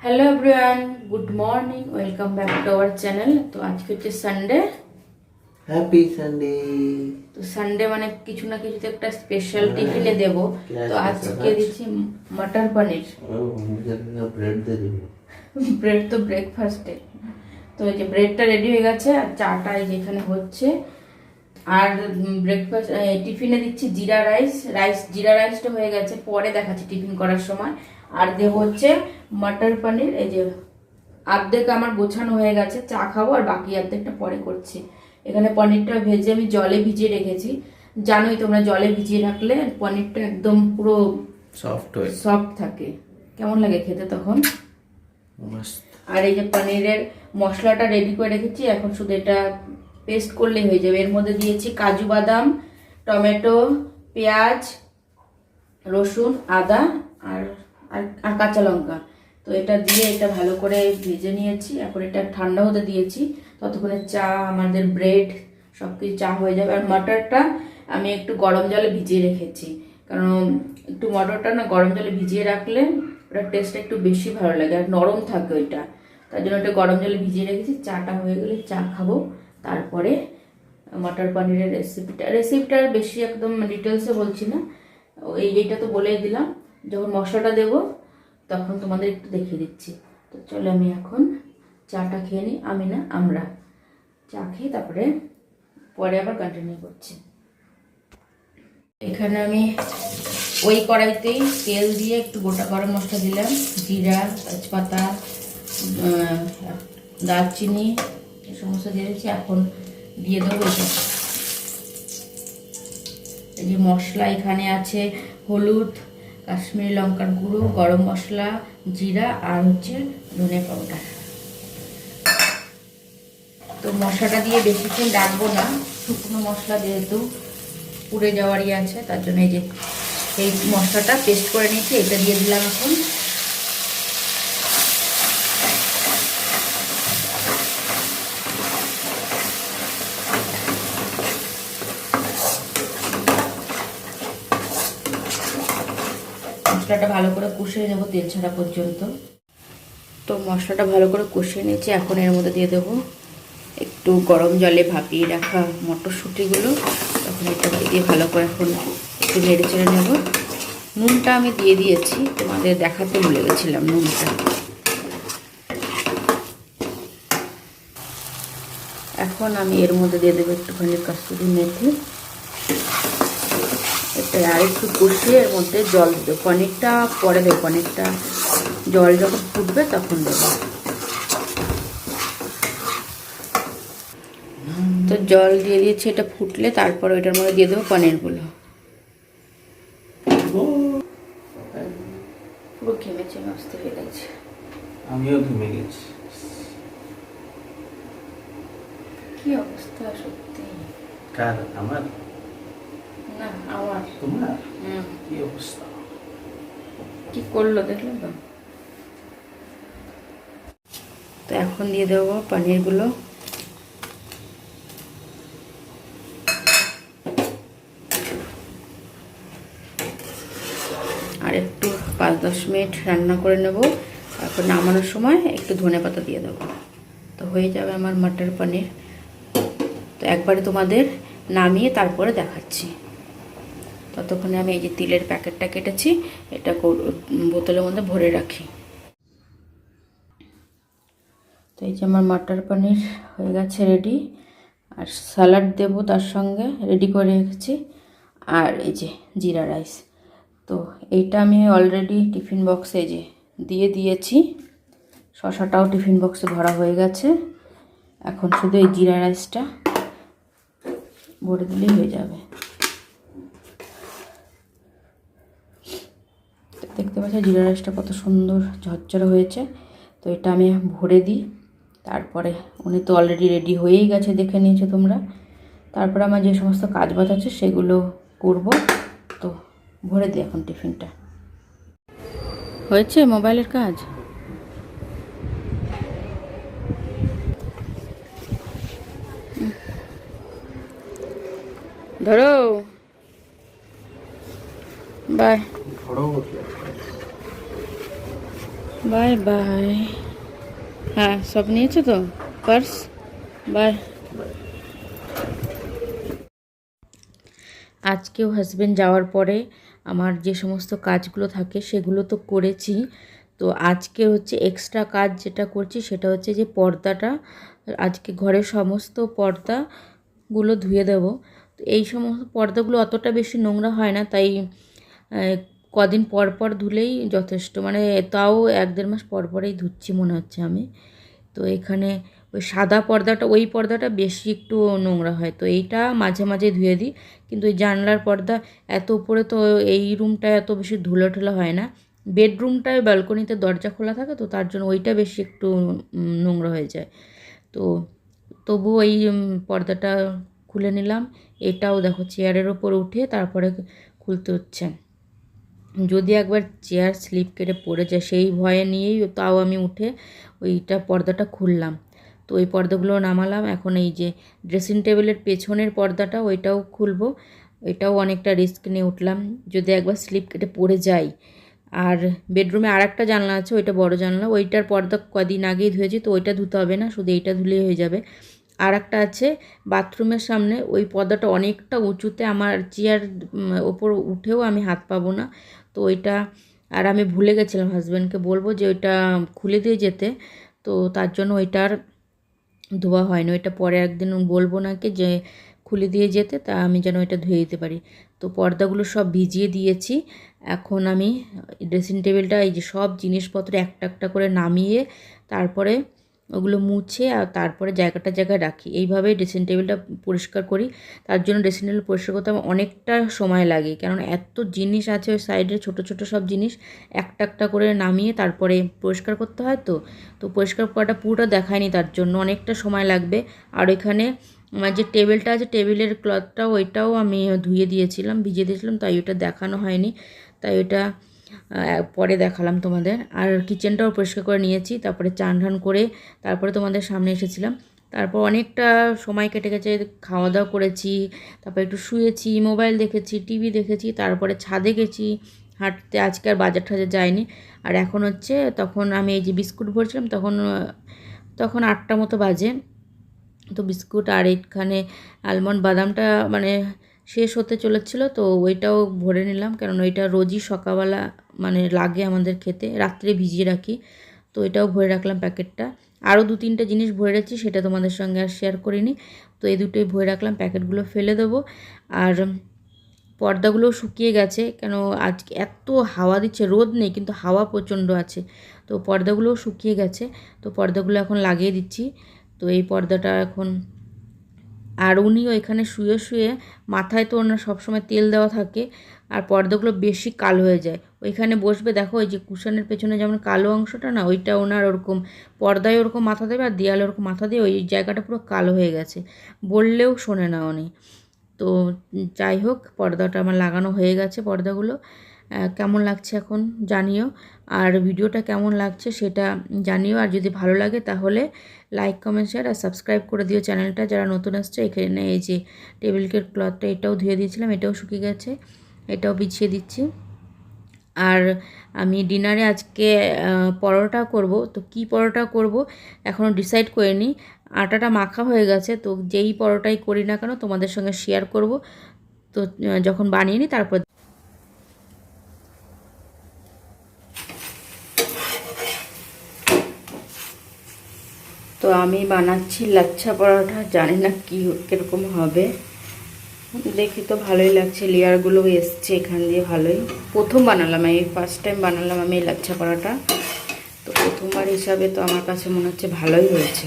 Hello everyone, good morning, welcome back to our channel. তো আজকে হচ্ছে সানডে। Happy Sunday. তো সানডে মানে কিছু না কিছু তো একটা স্পেশাল টিফিনে দেব। তো আজকে দিচ্ছি মটর পনির। ব্রেড দিয়ে দিবি? ব্রেড তো ব্রেকফাস্টে। তো এই যে ব্রেডটা রেডি হয়ে গেছে আর চাটা এই যেখানে হচ্ছে। আর ব্রেকফাস্ট টিফিনে দিচ্ছি জিরা রাইস। জিরা রাইসটা হয়ে গেছে, পরে দেখাচ্ছি টিফিন করার সময়। আর দেবো হচ্ছে মটর পনির। এই যে অর্ধেক আমার গোছানো হয়ে গেছে, চা খাবো আর বাকি অর্ধেকটা পরে করছি। এখানে পনিরটা ভেজে আমি জলে ভিজিয়ে রেখেছি। জানোই তোমরা, জলে ভিজিয়ে রাখলে পনিরটা একদম পুরো সফট থাকে, কেমন লাগে খেতে তখন। আর এই যে পনিরের মশলাটা রেডি করে রেখেছি, এখন শুধু এটা পেস্ট করলেই হয়ে যাবে। এর মধ্যে দিয়েছি কাজু বাদাম, টমেটো, পেঁয়াজ, রসুন, আদা আর আর কাঁচা লঙ্কা। তো এটা দিয়ে এটা ভালো করে ভেজে নিয়েছি। এখন এটা ঠান্ডা হতে দিয়েছি, ততক্ষণে চা, আমাদের ব্রেড সব কিছু চা হয়ে যাবে। আর মটরটা আমি একটু গরম জলে ভিজিয়ে রেখেছি, কারণ একটু মটরটা না গরম জলে ভিজিয়ে রাখলে ওটার টেস্টটা একটু বেশি ভালো লাগে আর নরম থাকে ওইটা। তার জন্য ওটা গরম জলে ভিজিয়ে রেখেছি। চাটা হয়ে গেলে চা খাবো, তারপরে মটর পনিরের রেসিপিটা বেশি একদম ডিটেলসে বলছি না, এইটা তো বলেই দিলাম। যখন মশলাটা দেবো তখন তোমাদের একটু দেখিয়ে দিচ্ছি। তো চলো আমি এখন চাটা খেয়ে নিই। আমি না, আমরা চা খেয়ে তারপরে পরে আবার কন্টিনিউ করছি। এখানে আমি ওই কড়াইতেই তেল দিয়ে একটু গোটা গরম মশলা দিলাম, জিরা, তেজপাতা, দারচিনি, এই সমস্ত দিয়ে দিচ্ছি। এখন দিয়ে দেবো এই যে মশলা। এখানে আছে হলুদ, কাশ্মীরি লঙ্কার গুঁড়ো, গরম মশলা, জিরা আর হচ্ছে ধনে পাউডার। তো মশলাটা দিয়ে বেশিক্ষণ রাখবো না, শুকনো মশলা যেহেতু পুড়ে যাওয়ারই আছে, তার জন্য এই যে এই মশলাটা পেস্ট করে নিয়েছি, এটা দিয়ে দিলাম এখন। মশলাটা ভালো করে কষিয়ে নেবো তেল ছাড়া পর্যন্ত। তো মশলাটা ভালো করে কষিয়ে নিয়েছি। এখন এর মধ্যে দিয়ে দেবো একটু গরম জলে ভাপিয়ে রাখা মটরশুঁটিগুলো। তখন এটা দিয়ে ভালো করে এখন একটু নেড়ে চেড়ে নেব। নুনটা আমি দিয়ে দিয়েছি, তোমাদের দেখাতে ভুলে গেছিলাম নুনটা। এখন আমি এর মধ্যে দিয়ে দেবো একটুখানি কসুরি মেথি। এটা আর একটু কষিয়ে এর মধ্যে জল দেবো। পনিরটা পরে দেবো, পনিরটা জল যখন ফুটবে তখন দেবো। তো জল দিয়ে দিয়েছি, এটা ফুটলে তারপর ওইটার মধ্যে দিয়ে দেবো পনিরগুলো। পুরো ঘেমেছে, নষ্ট হয়ে গেছে। আমিও ঘেমে গেছি। কি অবস্থা সত্যি। কার? আমার না, আমার। তোমার কি অবস্থা? কি করলো দেখলে তো। তো এখন দিয়ে দেবো পনিরগুলো। আর একটু 5-10 মিনিট রান্না করে নেব। তারপর নামানোর সময় একটু ধনেপাতা দিয়ে দেবো। তো হয়ে যাবে আমার মটর পনির। তো একবারে তোমাদের নামিয়ে তারপরে দেখাচ্ছি। ততক্ষণে আমি এই যে তিলের প্যাকেটটা কেটেছি, এটা বোতলের মধ্যে ভরে রাখি। তো এই যে আমার মটর পনির হয়ে গেছে রেডি। আর স্যালাড দেবো তার সঙ্গে, রেডি করে রেখেছি। আর এই যে জিরা রাইস। তো এইটা আমি অলরেডি টিফিন বক্সে যে দিয়ে দিয়েছি। শসাটাও টিফিন বক্সে ভরা হয়ে গেছে। এখন শুধু এই জিরা রাইসটা ভরে দিলেই হয়ে যাবে। দেখতে পাচ্ছ জিরা রাইসটা কত সুন্দর ঝরঝরে হয়েছে। তো এটা আমি ভরে দিই। তারপরে উনি তো অলরেডি রেডি হয়েই গেছে, দেখে নিয়েছো তোমরা। তারপরে আমার যে সমস্ত কাজ বাজ আছে সেগুলো করব। তো ভরে দিই এখন টিফিনটা। হয়েছে মোবাইলের কাজ। ধরো, বাই বাই বাই। হ্যাঁ, সব নিয়েছো তো? পার্স। বাই। আজকেও হাজবেন্ড যাওয়ার পরে আমার যে সমস্ত কাজগুলো থাকে সেগুলো তো করেছি। তো আজকে হচ্ছে এক্সট্রা কাজ যেটা করছি সেটা হচ্ছে যে পর্দাটা, আজকে ঘরের সমস্ত পর্দাগুলো ধুয়ে দেব। তো এই সমস্ত পর্দাগুলো অতটা বেশি নোংরা হয় না, তাই কদিন পর পর ধুলেই যথেষ্ট, মানে তাও 1-1.5 মাস পর পরেই ধুচ্ছি মনে হচ্ছে আমি। তো এখানে ওই সাদা পর্দাটা, ওই পর্দাটা বেশি একটু নোংরা হয়, তো এইটা মাঝে মাঝে ধুয়ে দিই। কিন্তু ওই জানলার পর্দা এত উপরে, তো এই রুমটায় এত বেশি ধুলো ঠুলো হয় না। বেডরুমটায় ব্যালকনিতে দরজা খোলা থাকে, তো তার জন্য ওইটা বেশি একটু নোংরা হয়ে যায়। তো তবু ওই পর্দাটা খুলে নিলাম। এটাও দেখো চেয়ারের ওপর উঠে তারপরে খুলতে হচ্ছে, যদি একবার চেয়ার স্লিপ কেটে পড়ে যায় সেই ভয়ে নিয়েই তাও আমি উঠে ওইটা পর্দাটা খুললাম। তো ওই পর্দাগুলো নামালাম। এখন এই যে ড্রেসিং টেবিলের পেছনের পর্দাটা ওইটাও খুলবো, ওইটাও অনেকটা রিস্ক নিয়ে উঠলাম, যদি একবার স্লিপ কেটে পড়ে যায়। আর বেডরুমে আর একটা জানলা আছে, ওইটা বড় জানলা, ওইটার পর্দা কদিন আগেই ধুয়েছি, তো ওইটা ধুতে হবে না, শুধু এইটা ধুলেই হয়ে যাবে। আর একটা আছে বাথরুমের সামনে, ওই পর্দাটা অনেকটা উঁচুতে, আমার চেয়ার ওপর উঠেও আমি হাত পাবো না, তো ওইটা আর আমি ভুলে গেছিলাম হাজব্যান্ডকে বলবো যে ওইটা খুলে দিয়ে যেতে, তো তার জন্য ওইটার ধোয়া হয়নি। ওইটা পরে একদিন বলবো নাকি যে খুলে দিয়ে যেতে, তা আমি যেন ওইটা ধুয়ে দিতে পারি। তো পর্দাগুলো সব ভিজিয়ে দিয়েছি। এখন আমি ড্রেসিং টেবিলটা, এই যে সব জিনিসপত্র একটা একটা করে নামিয়ে তারপরে ওগুলো মুছে আর তারপরে জায়গায় রাখি। এইভাবেই ড্রেসিং টেবিলটা পরিষ্কার করি। তার জন্য ড্রেসিং টেবিল পরিষ্কার করতে আমার অনেকটা সময় লাগে, কেননা এত জিনিস আছে ওই সাইডে, ছোট ছোট সব জিনিস একটা একটা করে নামিয়ে তারপরে পরিষ্কার করতে হয়। তো পরিষ্কার করাটা পুরোটা দেখায়নি, তার জন্য অনেকটা সময় লাগবে। আর ওইখানে আমার যে টেবিলটা আছে, টেবিলের ক্লথটাও ওইটাও আমি ধুয়ে দিয়েছিলাম, ভিজিয়ে দিয়েছিলাম, তাই ওইটা দেখানো হয়নি, তাই ওইটা পরে দেখালাম তোমাদের। আর কিচেনটাও পরিষ্কার করে নিয়েছি, তারপরে চান ঢান করে তারপরে তোমাদের সামনে এসেছিলাম। তারপর অনেকটা সময় কেটে গেছে, খাওয়া দাওয়া করেছি, তারপর একটু শুয়েছি, মোবাইল দেখেছি, টিভি দেখেছি, তারপরে ছাদে গেছি হাঁটতে, আজকে আর বাজার টাজার যায়নি। আর এখন হচ্ছে, তখন আমি এই যে বিস্কুট ভরছিলাম, তখন 8টা মতো বাজে। তো বিস্কুট আর এখানে আলমন্ড বাদামটা মানে শেষ হতে চলেছিলো, তো ওইটাও ভরে নিলাম, কারণ ওইটা রোজই সকালবেলা মানে লাগে আমাদের খেতে, রাত্রে ভিজিয়ে রাখি, তো এটাও ভরে রাখলাম প্যাকেটটা। আরও 2-3টে জিনিস ভরে রাখছি, সেটা তোমাদের সঙ্গে আর শেয়ার করিনি, তো এই দুটোই ভরে রাখলাম, প্যাকেটগুলো ফেলে দেবো। আর পর্দাগুলো শুকিয়ে গেছে, কেন আজকে এত হাওয়া দিচ্ছে, রোদ নেই কিন্তু হাওয়া প্রচণ্ড আছে, তো পর্দাগুলোও শুকিয়ে গেছে, তো পর্দাগুলো এখন লাগিয়ে দিচ্ছি। তো এই পর্দাটা এখন, আর উনিও এখানে শুয়ে শুয়ে, মাথায় তো ওনার সবসময় তেল দেওয়া থাকে, আর পর্দাগুলো বেশি কালো হয়ে যায়। ওইখানে বসবে, দেখো ওই যে কুশনের পেছনে যেমন কালো অংশটা না, ওইটা ওনার ওরকম পর্দায় ওরকম মাথা দেবে, আর দেয়ালে ওরকম মাথা দিয়ে ওই জায়গাটা পুরো কালো হয়ে গেছে, বললেও শোনে না উনি। তো যাই হোক, পর্দাটা আমার লাগানো হয়ে গেছে। পর্দাগুলো কেমন লাগছে এখন জানিও, আর ভিডিওটা কেমন লাগছে সেটা জানিও, আর যদি ভালো লাগে তাহলে লাইক, কমেন্ট, শেয়ার আর সাবস্ক্রাইব করে দিও চ্যানেলটা, যারা নতুন আসছে। এখানে এই যে টেবিলকের ক্লথটা, এটাও ধুয়ে দিয়েছিলাম, এটাও শুকিয়ে গেছে, এটাও বিছিয়ে দিচ্ছি। আর আমি ডিনারে আজকে পরোটা করব, তো কি পরোটা করব এখনও ডিসাইড করিনি। আটাটা মাখা হয়ে গেছে, তো যেই পরোটাই করি না কেন তোমাদের সঙ্গে শেয়ার করব, তো যখন বানিয়ে নিই তারপর। তো আমি বানাচ্ছি লাচ্ছা পরোটা, জানি না কীরকম হবে, দেখি তো ভালোই লাগছে, লেয়ারগুলো এসছে এখান দিয়ে ভালোই। প্রথম বানালাম, এই ফার্স্ট টাইম বানালাম আমি এই লাচ্ছা পরোটা, তো প্রথমবার হিসাবে তো আমার কাছে মনে হচ্ছে ভালোই হয়েছে।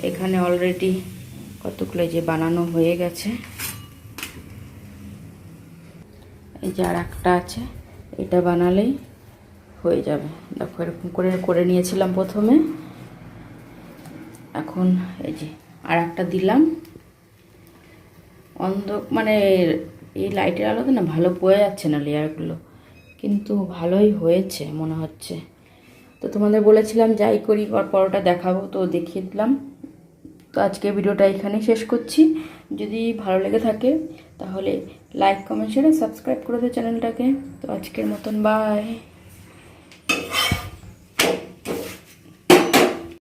এখানে অলরেডি কতগুলো যে বানানো হয়ে গেছে, এই যে আর একটা আছে, এটা বানালেই হয়ে যাবে। দেখো এরকম করে করে নিয়েছিলাম প্রথমে, এখন এই যে আর একটা দিলাম। মানে এই লাইটের আলোতে না ভালো বোঝা যাচ্ছে না লেয়ারগুলো, কিন্তু ভালোই হয়েছে মনে হচ্ছে। তো তোমাদের বলেছিলাম যাই করি পরোটা দেখাবো, তো দেখিয়ে দিলাম। তো আজকে ভিডিওটা এখানেই শেষ করছি। যদি ভালো লেগে থাকে তাহলে লাইক কমেন্ট শেয়ার সাবস্ক্রাইব করে দিও চ্যানেলটাকে। তো আজকের মতন বাই।